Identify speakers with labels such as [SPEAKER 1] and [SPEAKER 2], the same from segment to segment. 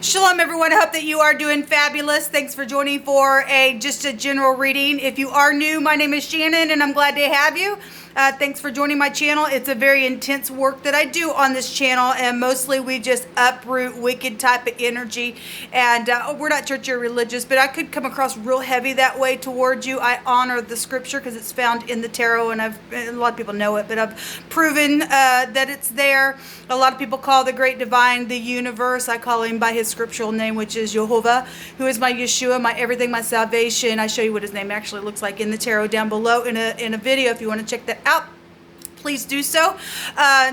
[SPEAKER 1] Shalom, everyone. I hope that you are doing fabulous. Thanks for joining for just a general reading. If you are new, my name is Shannon, and I'm glad to have you. Thanks for joining my channel. It's a very intense work that I do on this channel, and mostly we just uproot wicked type of energy. And we're not church or religious, but I could come across real heavy that way towards you. I honor the scripture because it's found in the tarot, and a lot of people know it, but I've proven that it's there. A lot of people call the great divine the universe. I call him by his scriptural name, which is Jehovah, who is my Yeshua, my everything, my salvation. I show you what his name actually looks like in the tarot down below in a video if you want to check that out. Please do so.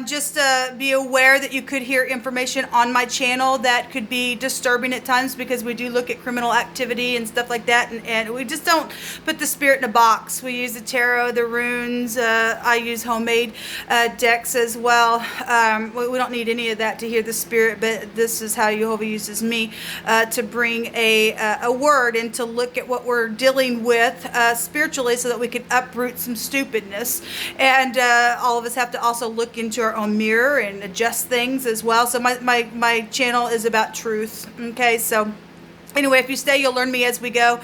[SPEAKER 1] Just be aware that you could hear information on my channel that could be disturbing at times because we do look at criminal activity and stuff like that, and we just don't put the spirit in a box. We use the tarot, the runes. I use homemade decks as well. We don't need any of that to hear the spirit, but this is how Jehovah uses me to bring a word and to look at what we're dealing with spiritually so that we can uproot some stupidness. And all of us have to also look into our own mirror and adjust things as well. So my channel is about truth. Okay, so anyway, if you stay, you'll learn me as we go.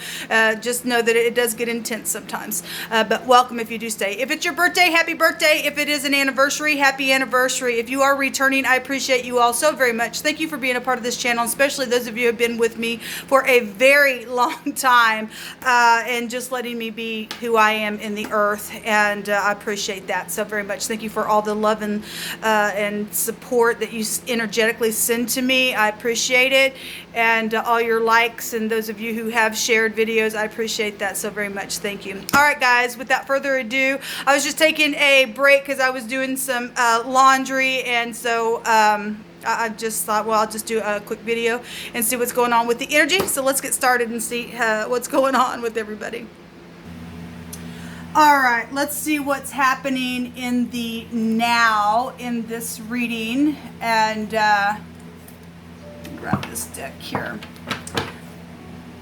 [SPEAKER 1] Just know that it does get intense sometimes. But welcome if you do stay. If it's your birthday, happy birthday. If it is an anniversary, happy anniversary. If you are returning, I appreciate you all so very much. Thank you for being a part of this channel, especially those of you who have been with me for a very long time and just letting me be who I am in the earth. And I appreciate that so very much. Thank you for all the love and support that you energetically send to me. I appreciate it. And all your likes and those of you who have shared videos, I appreciate that so very much. Thank you. All right, guys, without further ado, I was just taking a break because I was doing some laundry, and so I just thought, well, I'll just do a quick video and see what's going on with the energy. So let's get started and see what's going on with everybody. All right, let's see what's happening in the now in this reading, and grab this deck here.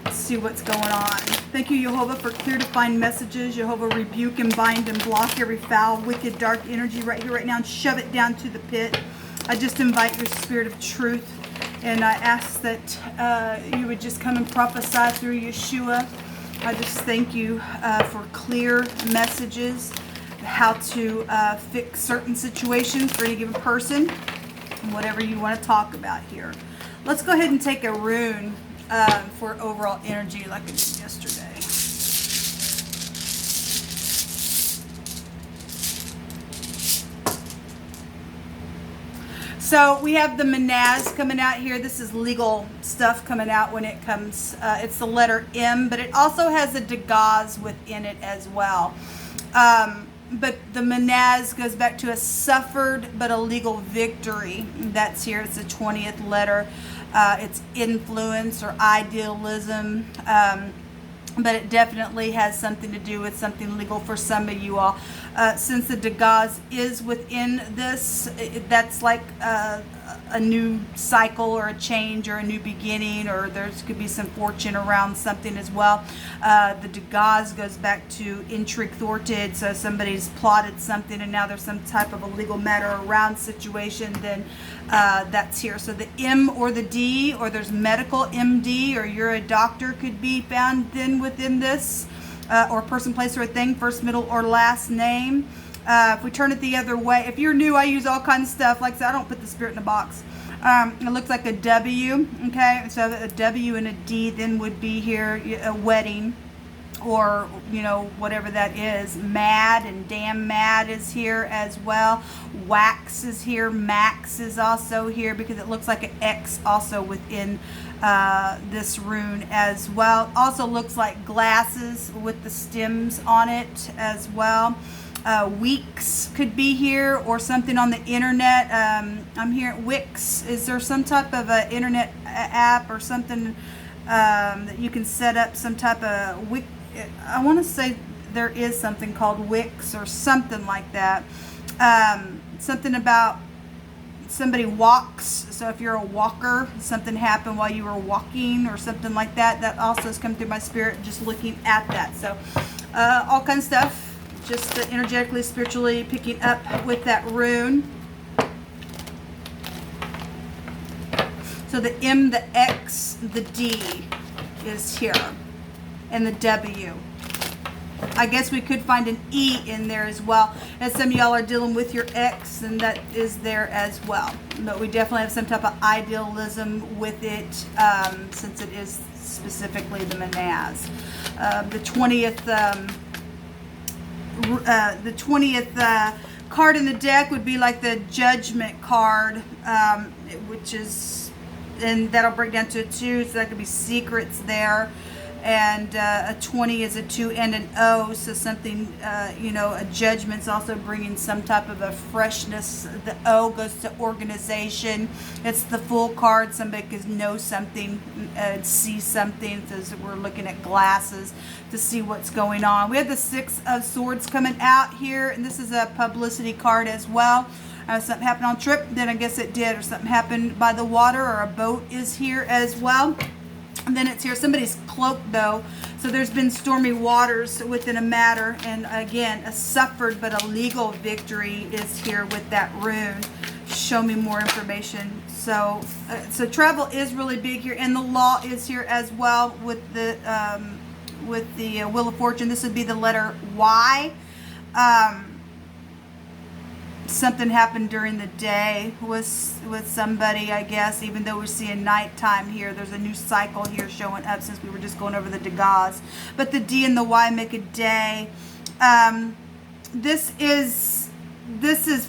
[SPEAKER 1] Let's see what's going on. Thank you, Jehovah, for clear defined messages. Jehovah, rebuke and bind and block every foul, wicked, dark energy right here, right now, and shove it down to the pit. I just invite your spirit of truth, and I ask that you would just come and prophesy through Yeshua. I just thank you for clear messages, how to fix certain situations for any given person, whatever you want to talk about here. Let's go ahead and take a rune for overall energy like I did yesterday. So we have the Manaz coming out here. This is legal stuff coming out when it comes. It's the letter M, but it also has a Dagaz within it as well. But the Manaz goes back to a suffered but a legal victory. That's here. It's the 20th letter. It's influence or idealism. But it definitely has something to do with something legal for some of you all. Since the Dagaz is within this, that's like a new cycle or a change or a new beginning, or there could be some fortune around something as well. The Dagaz goes back to intrigue thwarted, so somebody's plotted something and now there's some type of a legal matter around situation, then that's here. So the M or the D, or there's medical MD, or you're a doctor, could be found then within this, or person, place, or a thing, first, middle, or last name. If we turn it the other way, if you're new, I use all kinds of stuff. Like I said, I don't put the spirit in a box. It looks like a W, okay? So a W and a D then would be here, a wedding, or, you know, whatever that is. Mad and damn mad is here as well. Wax is here. Max is also here because it looks like an X also within this rune as well. Also looks like glasses with the stems on it as well. Weeks could be here, or something on the internet. I'm here at Wix. Is there some type of a internet app or something that you can set up some type of Wix? I want to say there is something called Wix or something like that. Something about somebody walks. So if you're a walker, something happened while you were walking or something like that. That also has come through my spirit just looking at that. So all kinds of stuff. Just energetically, spiritually picking up with that rune. So the M, the X, the D is here, and the W. I guess we could find an E in there as well, as some of y'all are dealing with your ex, and that is there as well. But we definitely have some type of idealism with it, since it is specifically the Manaz. The 20th card in the deck would be like the Judgment card, which is, and that'll break down to a 2, so that could be secrets there. And a 20 is a 2 and an O, so something, a judgment's also bringing some type of a freshness. The O goes to organization. It's the full card. Somebody could know something, see something. So we're looking at glasses to see what's going on. We have the 6 of Swords coming out here, and this is a publicity card as well. Something happened on trip, then I guess it did, or something happened by the water, or a boat is here as well. And then it's here, somebody's cloaked though, so there's been stormy waters within a matter, and again, a suffered but a legal victory is here with that rune. Show me more information. So travel is really big here, and the law is here as well with the Wheel of Fortune. This would be the letter Y. Something happened during the day with somebody, I guess, even though we're seeing nighttime here. There's a new cycle here showing up since we were just going over the Degas. But the D and the Y make a day. This is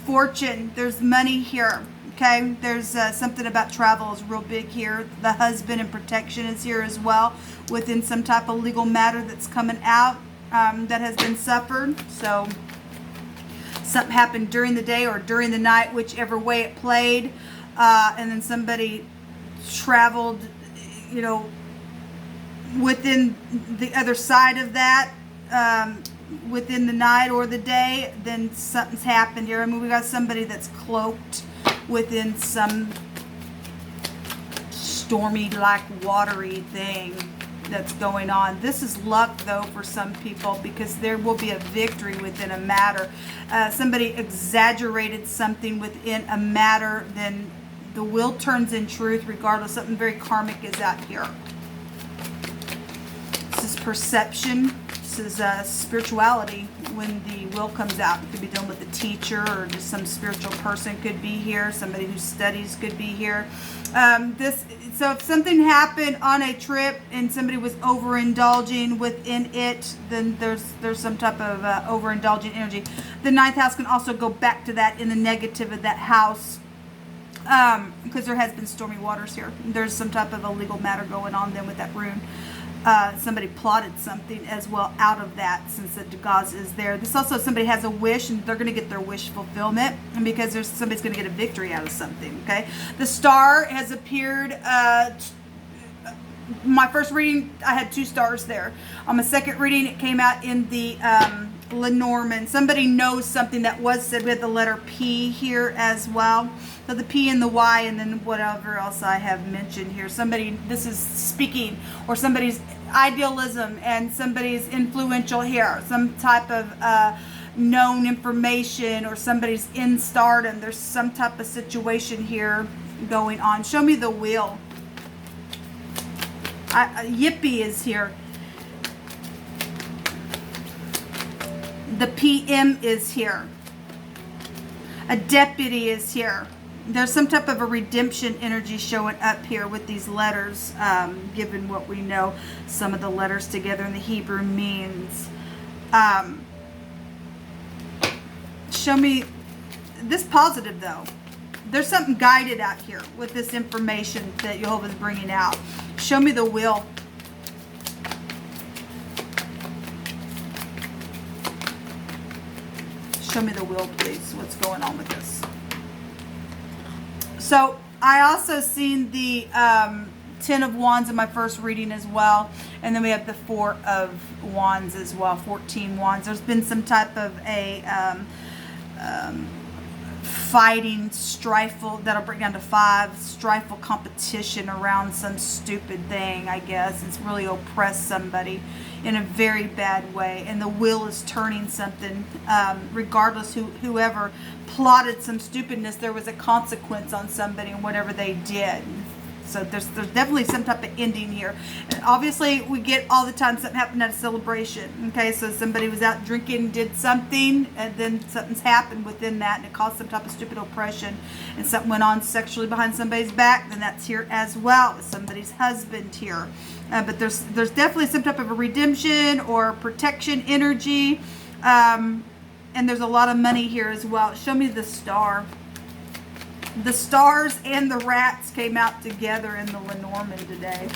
[SPEAKER 1] fortune. There's money here. Okay, there's something about travel is real big here. The husband and protection is here as well, within some type of legal matter that's coming out that has been suffered. So something happened during the day or during the night, whichever way it played, and then somebody traveled, within the other side of that, within the night or the day. Then something's happened here. I mean, we got somebody that's cloaked within some stormy, like watery thing that's going on. This is luck though for some people, because there will be a victory within a matter. Somebody exaggerated something within a matter, then the will turns in truth regardless. Something very karmic is out here. This is perception. This is spirituality when the will comes out. It could be dealing with a teacher, or just some spiritual person could be here. Somebody who studies could be here. So if something happened on a trip and somebody was overindulging within it, then there's some type of overindulging energy. The 9th house can also go back to that in the negative of that house, because there has been stormy waters here. There's some type of a legal matter going on then with that rune. Somebody plotted something as well out of that, since the Degas is there. This also, somebody has a wish and they're going to get their wish fulfillment, and because somebody's going to get a victory out of something. Okay, the star has appeared. My first reading, I had 2 stars there. On my second reading, it came out in the Lenormand. Somebody knows something that was said. We had the letter P here as well. So the P and the Y, and then whatever else I have mentioned here. Somebody, this is speaking, or somebody's idealism, and somebody's influential here. Some type of known information, or somebody's in stardom. There's some type of situation here going on. Show me the wheel. Yippee is here. The PM is here. A deputy is here. There's some type of a redemption energy showing up here with these letters, given what we know some of the letters together in the Hebrew means. Show me this positive though. There's something guided out here with this information that Jehovah is bringing out. Show me the will. Show me the will, please. What's going on with this? So I also seen the 10 of Wands in my first reading as well. And then we have the 4 of Wands as well, 14 Wands. There's been some type of a fighting, strifeful, that'll break down to 5, strifeful competition around some stupid thing, I guess. It's really oppressed somebody in a very bad way, and the wheel is turning something, regardless whoever plotted some stupidness, there was a consequence on somebody and whatever they did. So there's definitely some type of ending here. And obviously, we get all the time something happened at a celebration. Okay, so somebody was out drinking, did something, and then something's happened within that, and it caused some type of stupid oppression, and something went on sexually behind somebody's back. Then that's here as well with somebody's husband here. But there's definitely some type of a redemption or protection energy, and there's a lot of money here as well. Show me the star. The stars and the rats came out together in the Lenormand today.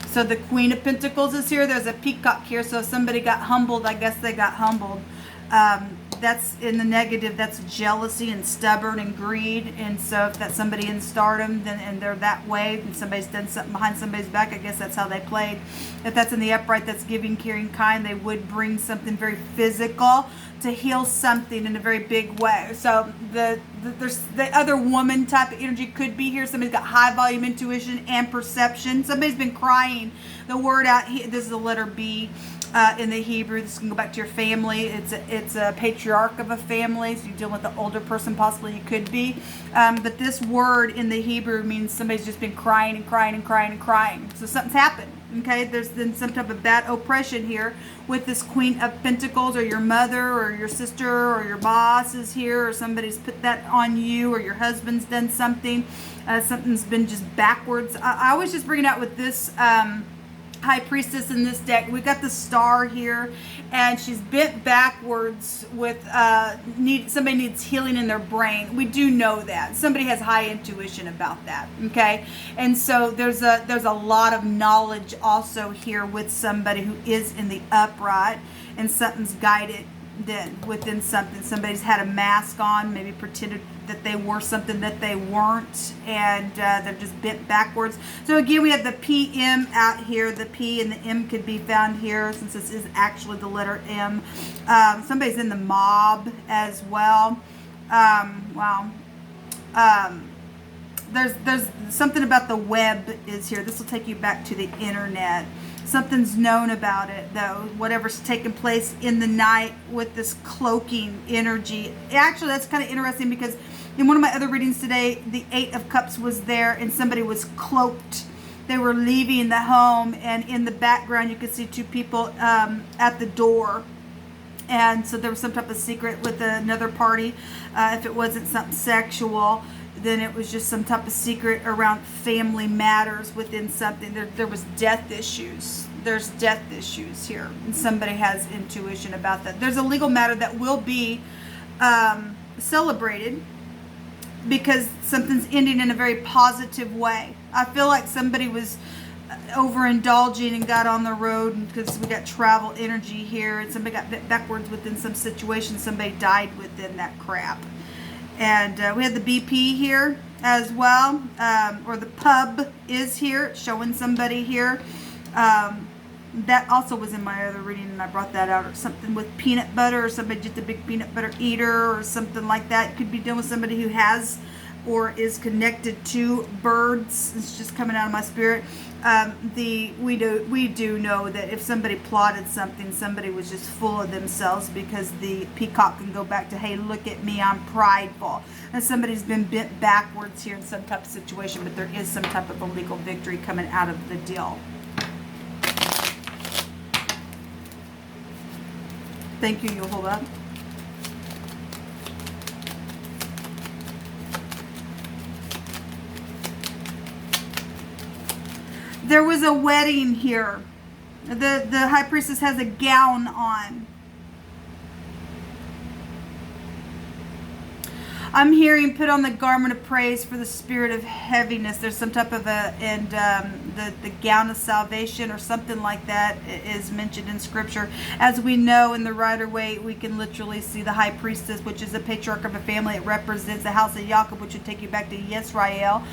[SPEAKER 1] So the Queen of Pentacles is here. There's a peacock here. So if somebody got humbled, I guess they got humbled. That's in the negative. That's jealousy and stubborn and greed. And so if that's somebody in stardom, then and they're that way, and somebody's done something behind somebody's back, I guess that's how they played. If that's in the upright, that's giving, caring, kind. They would bring something very physical to heal something in a very big way. So there's the other woman type of energy could be here. Somebody's got high volume intuition and perception. Somebody's been crying the word out here. This is the letter B. In the Hebrew, this can go back to your family. It's a patriarch of a family, so you're dealing with the older person, possibly you could be. But this word in the Hebrew means somebody's just been crying and crying and crying and crying. So something's happened. Okay, there's been some type of bad oppression here with this Queen of Pentacles, or your mother or your sister or your boss is here, or somebody's put that on you, or your husband's done something. Something's been just backwards. I was just bringing out with this High Priestess in this deck. We got the star here, and she's bent backwards with somebody needs healing in their brain. We do know that somebody has high intuition about that. Okay, and so there's a lot of knowledge also here with somebody who is in the upright, and something's guided then within something. Somebody's had a mask on, maybe pretended that they were something that they weren't, and they're just bent backwards. So again, we have the PM out here. The P and the M could be found here, since this is actually the letter M. Somebody's in the mob as well. Wow. There's something about the web is here. This will take you back to the internet. Something's known about it, though. Whatever's taking place in the night with this cloaking energy. Actually, that's kind of interesting, because in one of my other readings today, the Eight of Cups was there, and somebody was cloaked. They were leaving the home, and in the background, you could see two people at the door. And so there was some type of secret with another party. If it wasn't something sexual, then it was just some type of secret around family matters within something. There was death issues. There's death issues here, and somebody has intuition about that. There's a legal matter that will be celebrated, because something's ending in a very positive way. I feel like somebody was overindulging and got on the road, because we got travel energy here, and somebody got bit backwards within some situation. Somebody died within that crap. And we had the BP here as well, or the pub is here, showing somebody here. That also was in my other reading, and I brought that out. Or something with peanut butter, or somebody just a big peanut butter eater, or something like that. It could be dealing with somebody who has or is connected to birds. It's just coming out of my spirit. We do know that if somebody plotted something, somebody was just full of themselves, because the peacock can go back to, hey, look at me, I'm prideful. And somebody's been bent backwards here in some type of situation, but there is some type of a legal victory coming out of the deal. Thank you. You'll hold up. There was a wedding here. The High Priestess has a gown on. I'm hearing put on the garment of praise for the spirit of heaviness. There's some type of the gown of salvation or something like that is mentioned in scripture. As we know, in the Rider-Waite, we can literally see the High Priestess, which is a patriarch of a family. It represents the house of Jacob, which would take you back to Yisrael.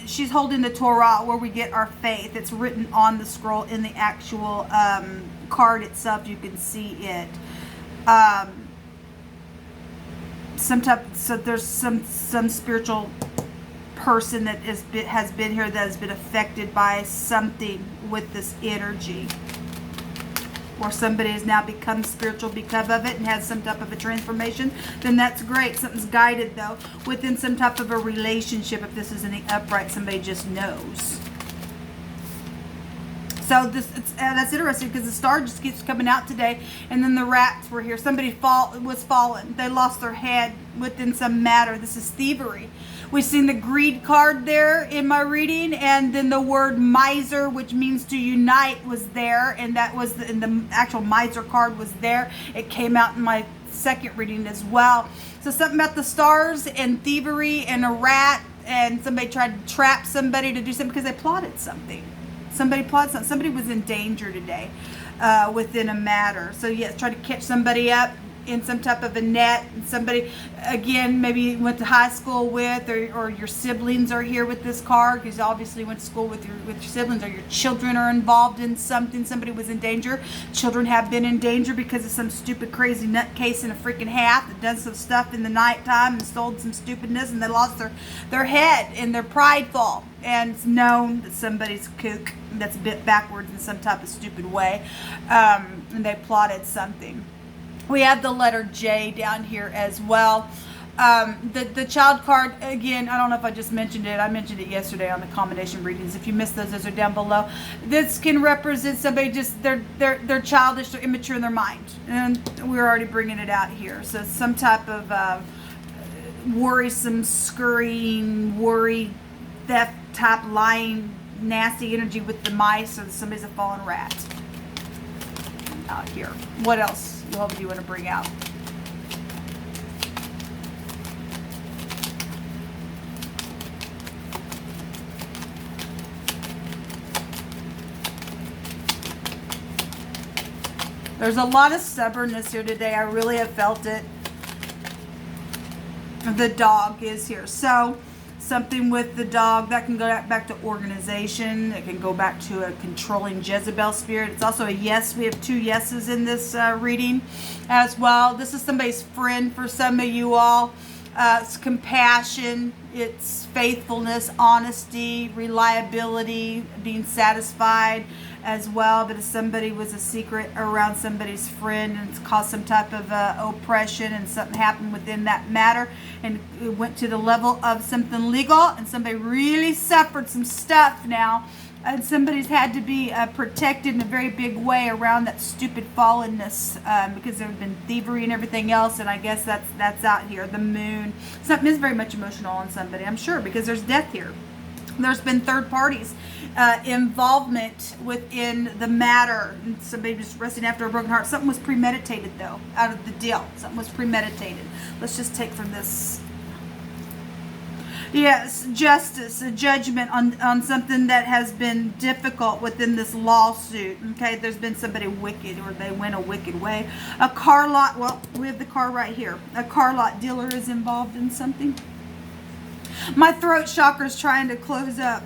[SPEAKER 1] She's holding the Torah, where we get our faith. It's written on the scroll in the actual card itself. You can see it. So there's some spiritual person that has been here that has been affected by something with this energy. or somebody has now become spiritual because of it and has some type of a transformation, then that's great. Something's guided, though, within some type of a relationship. If this is in the upright, somebody just knows. So that's interesting, because the star just keeps coming out today, and then the rats were here. Somebody was fallen. They lost their head within some matter. This is thievery. We've seen the greed card there in my reading, and then the word miser, which means to unite, was there, and that was the actual miser card was there. It came out in my second reading as well. So something about the stars and thievery and a rat, and somebody tried to trap somebody to do something because they plotted something. Somebody plotted something. Somebody was in danger today within a matter. So yes, try to catch somebody up in some type of a net. Somebody, again, maybe you went to high school with, or your siblings are here with this card, because you obviously went to school with your siblings, or your children are involved in something. Somebody was in danger. Children have been in danger because of some stupid, crazy nutcase in a freaking hat that done some stuff in the nighttime and stole some stupidness, and they lost their head, and they're prideful. And it's known that somebody's kook that's bit backwards in some type of stupid way, and they plotted something. We have the letter J down here as well. The child card, again, I don't know if I just mentioned it. I mentioned it yesterday on the combination readings. If you missed those are down below. This can represent somebody just, they're childish, they're immature in their mind. And we're already bringing it out here. So some type of worrisome, scurrying, worry, theft type, lying, nasty energy with the mice, or somebody's a fallen rat out here. What else do you want to bring out? There's a lot of stubbornness here today. I really have felt it. The dog is here. So something with the dog that can go back to organization. It can go back to a controlling Jezebel spirit. It's also a yes. We have 2 yeses in this reading as well. This is somebody's friend for some of you all. It's compassion. It's faithfulness, honesty, reliability, being satisfied as well. But if somebody was a secret around somebody's friend and it's caused some type of oppression, and something happened within that matter, and it went to the level of something legal, and somebody really suffered some stuff now, and somebody's had to be protected in a very big way around that stupid fallenness, because there have been thievery and everything else. And I guess that's out here. The moon. Something is very much emotional on somebody, I'm sure, because there's death here. There's been third parties involvement within the matter. Somebody just resting after a broken heart. Something was premeditated, though, out of the deal. Something was premeditated. Let's just take from this. Yes, justice, a judgment on something that has been difficult within this lawsuit. Okay, there's been somebody wicked, or they went a wicked way. A car lot, well, we have the car right here. A car lot dealer is involved in something. My throat chakra is trying to close up.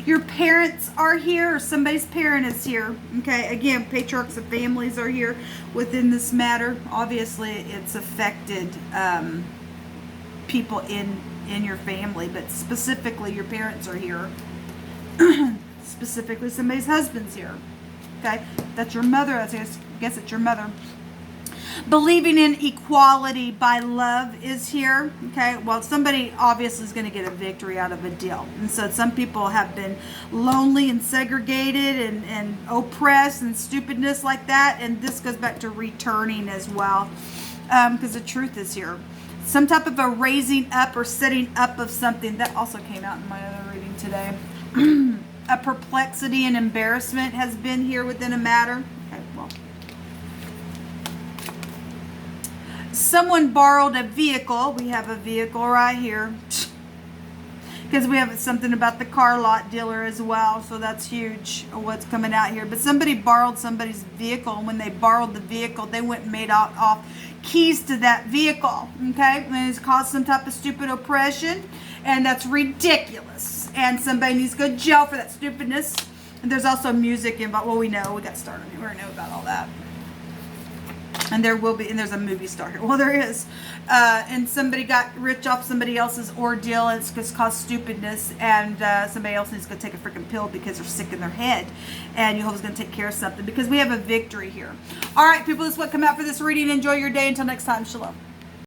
[SPEAKER 1] Your parents are here, or somebody's parent is here. Okay, again, patriarchs of families are here within this matter. Obviously, it's affected people in your family, but specifically your parents are here. Specifically, somebody's husband's here. Okay, that's your mother. I guess it's your mother. Believing in equality by love is here. Okay, well, somebody obviously is going to get a victory out of a deal. And so some people have been lonely and segregated and oppressed and stupidness like that. And this goes back to returning as well, because the truth is here. Some type of a raising up or setting up of something. That also came out in my other reading today. A perplexity and embarrassment has been here within a matter. Okay, well. Someone borrowed a vehicle. We have a vehicle right here. Because we have something about the car lot dealer as well. So that's huge, what's coming out here. But somebody borrowed somebody's vehicle. And when they borrowed the vehicle, they went and made off keys to that vehicle. Okay? And it's caused some type of stupid oppression. And that's ridiculous. And somebody needs to go to jail for that stupidness. And there's also music involved. Well, we know. We got started. We already know about all that. And there will be, and there's a movie star here. Well, there is. And somebody got rich off somebody else's ordeal, and it's just caused stupidness, and somebody else needs to go take a freaking pill because they're sick in their head, and Jehovah's going to take care of something because we have a victory here. All right, people, this is what come out for this reading. Enjoy your day. Until next time, shalom.